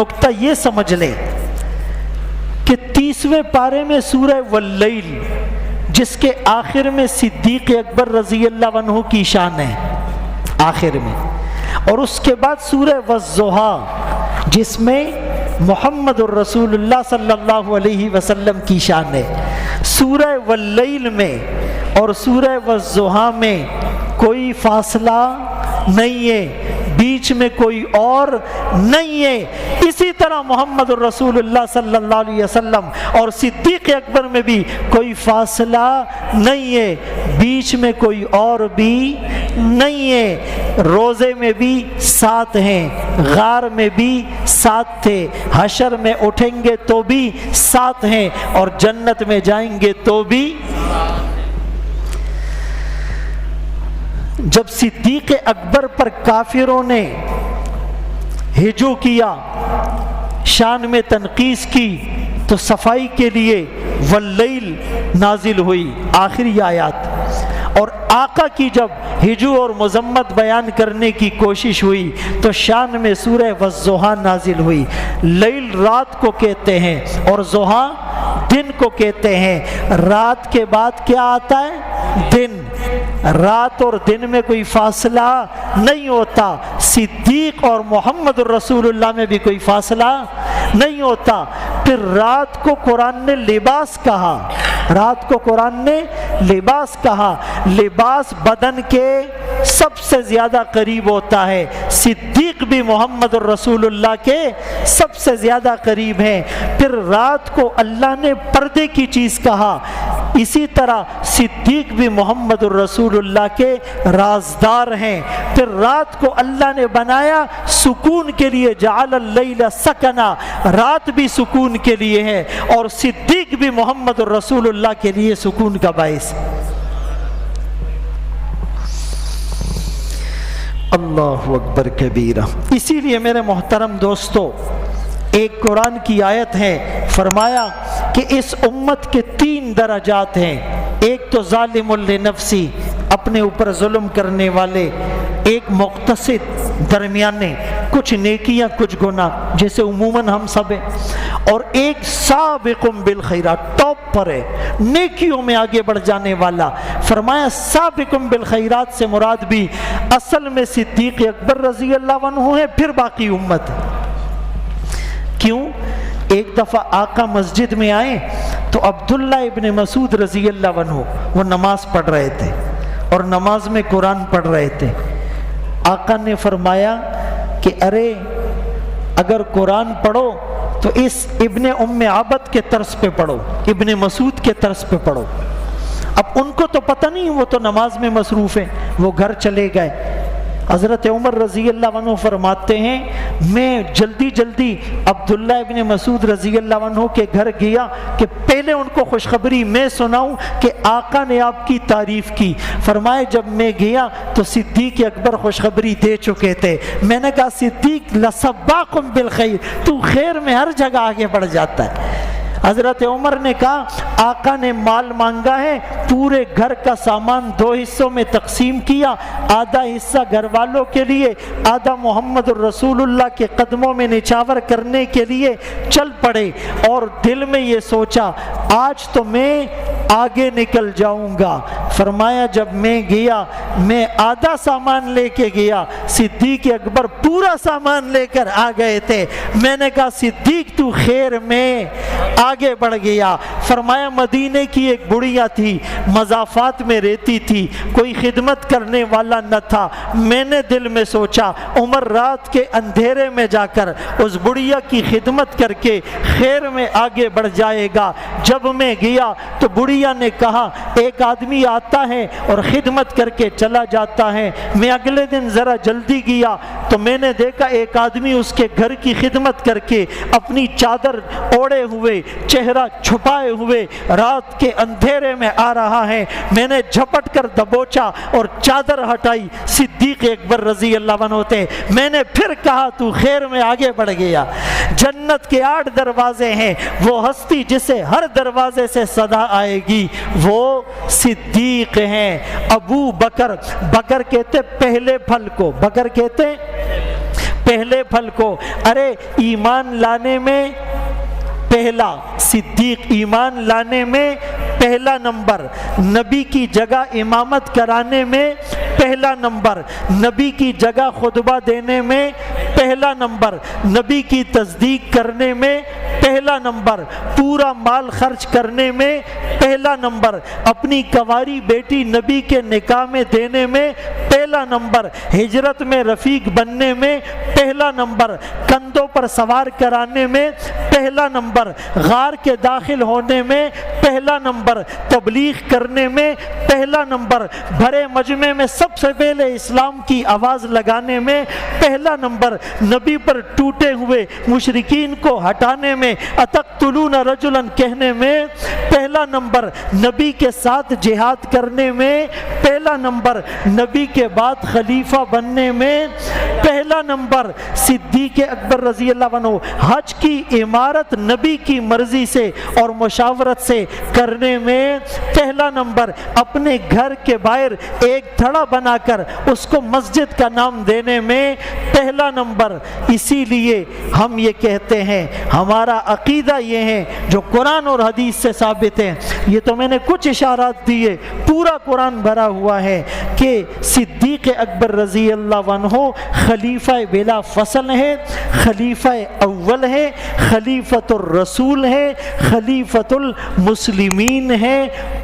نقطہ یہ سمجھ لیں کہ 30ویں پارے میں سورہ واللیل جس کے آخر میں صدیق اکبر رضی اللہ عنہ کی شان ہے آخر میں، اور اس کے بعد سورہ والضحیٰ جس میں محمد الرسول اللہ صلی اللہ علیہ وسلم کی شان ہے، سورہ واللیل میں اور سورہ والضحیٰ میں کوئی فاصلہ نہیں ہے، بیچ میں کوئی اور نہیں ہے۔ اسی طرح محمد الرسول اللہ صلی اللہ علیہ وسلم اور صدیق اکبر میں بھی کوئی فاصلہ نہیں ہے، بیچ میں کوئی اور بھی نہیں ہے۔ روزے میں بھی ساتھ ہیں، غار میں بھی ساتھ تھے، حشر میں اٹھیں گے تو بھی ساتھ ہیں، اور جنت میں جائیں گے تو بھی۔ جب صدیق اکبر پر کافروں نے ہجو کیا، شان میں تنقیص کی، تو صفائی کے لیے واللیل نازل ہوئی آخری آیات، اور آقا کی جب ہجو اور مذمت بیان کرنے کی کوشش ہوئی تو شان میں سورہ والضحیٰ نازل ہوئی۔ لیل رات کو کہتے ہیں اور ضحیٰ دن کو کہتے ہیں۔ رات کے بعد کیا آتا ہے؟ دن۔ رات اور دن میں کوئی فاصلہ نہیں ہوتا، صدیق اور محمد الرسول اللہ میں بھی کوئی فاصلہ نہیں ہوتا۔ پھر رات کو قرآن نے لباس کہا، رات کو قرآن نے لباس کہا۔ لباس بدن کے سب سے زیادہ قریب ہوتا ہے، صدیق بھی محمد الرسول اللہ کے سب سے زیادہ قریب ہیں۔ پھر رات کو اللہ نے پردے کی چیز کہا، اسی طرح صدیق بھی محمد الرسول اللہ کے رازدار ہیں۔ پھر رات کو اللہ نے بنایا سکون کے لیے، جعل اللیل سکنا، رات بھی سکون کے لیے ہے، اور صدیق بھی محمد الرسول اللہ کے لیے سکون کا باعث۔ اللہ اکبر کبیرہ۔ اسی لیے میرے محترم دوستو، ایک قرآن کی آیت ہے، فرمایا کہ اس امت کے 3 درجات ہیں۔ ایک تو ظالم لنفسی، اپنے اوپر ظلم کرنے والے، ایک مقتصد درمیانے، کچھ نیکیاں کچھ گناہ جیسے عموماً ہم سب ہیں، اور ایک سابق بالخیرات، ٹاپ پر ہے، نیکیوں میں آگے بڑھ جانے والا۔ فرمایا سابق بالخیرات سے مراد بھی اصل میں صدیق اکبر رضی اللہ عنہ ہے، پھر باقی امت۔ کیوں؟ ایک دفعہ آقا مسجد میں آئے تو عبداللہ ابن مسعود رضی اللہ عنہ وہ نماز پڑھ رہے تھے اور نماز میں قرآن پڑھ رہے تھے۔ آقا نے فرمایا کہ ارے اگر قرآن پڑھو تو اس ابن ام عبد کے طرز پہ پڑھو، ابن مسعود کے طرز پہ پڑھو۔ اب ان کو تو پتہ نہیں، وہ تو نماز میں مصروف ہیں، وہ گھر چلے گئے۔ حضرت عمر رضی اللہ عنہ فرماتے ہیں میں جلدی جلدی عبداللہ ابن مسعود رضی اللہ عنہ کے گھر گیا کہ پہلے ان کو خوشخبری میں سناؤں کہ آقا نے آپ کی تعریف کی۔ فرمائے جب میں گیا تو صدیق اکبر خوشخبری دے چکے تھے۔ میں نے کہا صدیق لسباق بالخیر، تو خیر میں ہر جگہ آگے بڑھ جاتا ہے۔ حضرت عمر نے کہا آقا نے مال مانگا ہے، پورے گھر کا سامان 2 حصوں میں تقسیم کیا، آدھا حصہ گھر والوں کے لیے، آدھا محمد الرسول اللہ کے قدموں میں نچھاور کرنے کے لیے چل پڑے، اور دل میں یہ سوچا آج تو میں آگے نکل جاؤں گا۔ فرمایا جب میں گیا میں آدھا سامان لے کے گیا، صدیق اکبر پورا سامان لے کر آ گئے تھے۔ میں نے کہا صدیق تو خیر میں آگے بڑھ گیا۔ فرمایا مدینے کی ایک بڑھیا تھی، مضافات میں رہتی تھی، کوئی خدمت کرنے والا نہ تھا۔ میں نے دل میں سوچا عمر رات کے اندھیرے میں جا کر اس بڑھیا کی خدمت کر کے خیر میں آگے بڑھ جائے گا۔ جب میں گیا تو بڑھیا نے کہا ایک آدمی آتا ہے اور خدمت کر کے چلا جاتا ہے۔ میں اگلے دن ذرا جلدی گیا تو میں نے دیکھا ایک آدمی اس کے گھر کی خدمت کر کے اپنی چادر اوڑے ہوئے، چہرہ چھپائے ہوئے رات کے اندھیرے میں آ رہا ہے۔ میں نے جھپٹ کر دبوچا اور چادر ہٹائی، صدیق اکبر رضی اللہ عنہ تھے۔ میں نے پھر کہا تو خیر میں آگے بڑھ گیا۔ جنت کے 8 دروازے ہیں، وہ ہستی جسے ہر دروازے سے صدا آئے گی وہ صدیق ہیں۔ ابو بکر، بکر کہتے پہلے پھل کو، بکر کہتے پہلے پھل کو، ارے ایمان لانے میں پہلا صدیق، ایمان لانے میں پہلا نمبر، نبی کی جگہ امامت کرانے میں پہلا نمبر، نبی کی جگہ خطبہ دینے میں پہلا نمبر، نبی کی تصدیق کرنے میں پہلا نمبر، پورا مال خرچ کرنے میں پہلا نمبر، اپنی کنواری بیٹی نبی کے نکاح میں دینے میں پہلا نمبر، ہجرت میں رفیق بننے میں پہلا نمبر، کندھوں پر سوار کرانے میں پہلا نمبر، غار کے داخل ہونے میں پہلا نمبر، تبلیغ کرنے میں پہلا نمبر، بھرے مجمع میں سب سے پہلے اسلام کی آواز لگانے میں پہلا نمبر، نبی پر ٹوٹے ہوئے مشرکین کو ہٹانے میں، اتقتلون رجلا کہنے میں پہلا نمبر، نبی کے ساتھ جہاد کرنے میں پہلا نمبر، نبی کے بعد خلیفہ بننے میں پہلا نمبر، صدیق اکبر رضی اللہ عنہ حج کی عمارت نبی کی مرضی سے اور مشاورت سے کرنے میں پہلا نمبر، اپنے گھر کے باہر ایک تھڑا بنا کر اس کو مسجد کا نام دینے میں پہلا نمبر۔ اسی لیے ہم یہ کہتے ہیں، ہمارا عقیدہ یہ ہے جو قرآن اور حدیث سے ثابت ہے، یہ تو میں نے کچھ اشارات دیے، پورا قرآن بھرا ہوا ہے کہ صدیق اکبر رضی اللہ عنہ خلیفہ بلا فصل ہے، خلیفہ اول ہے، خلیفۃ الرسول ہے، خلیفۃ المسلمین ہے۔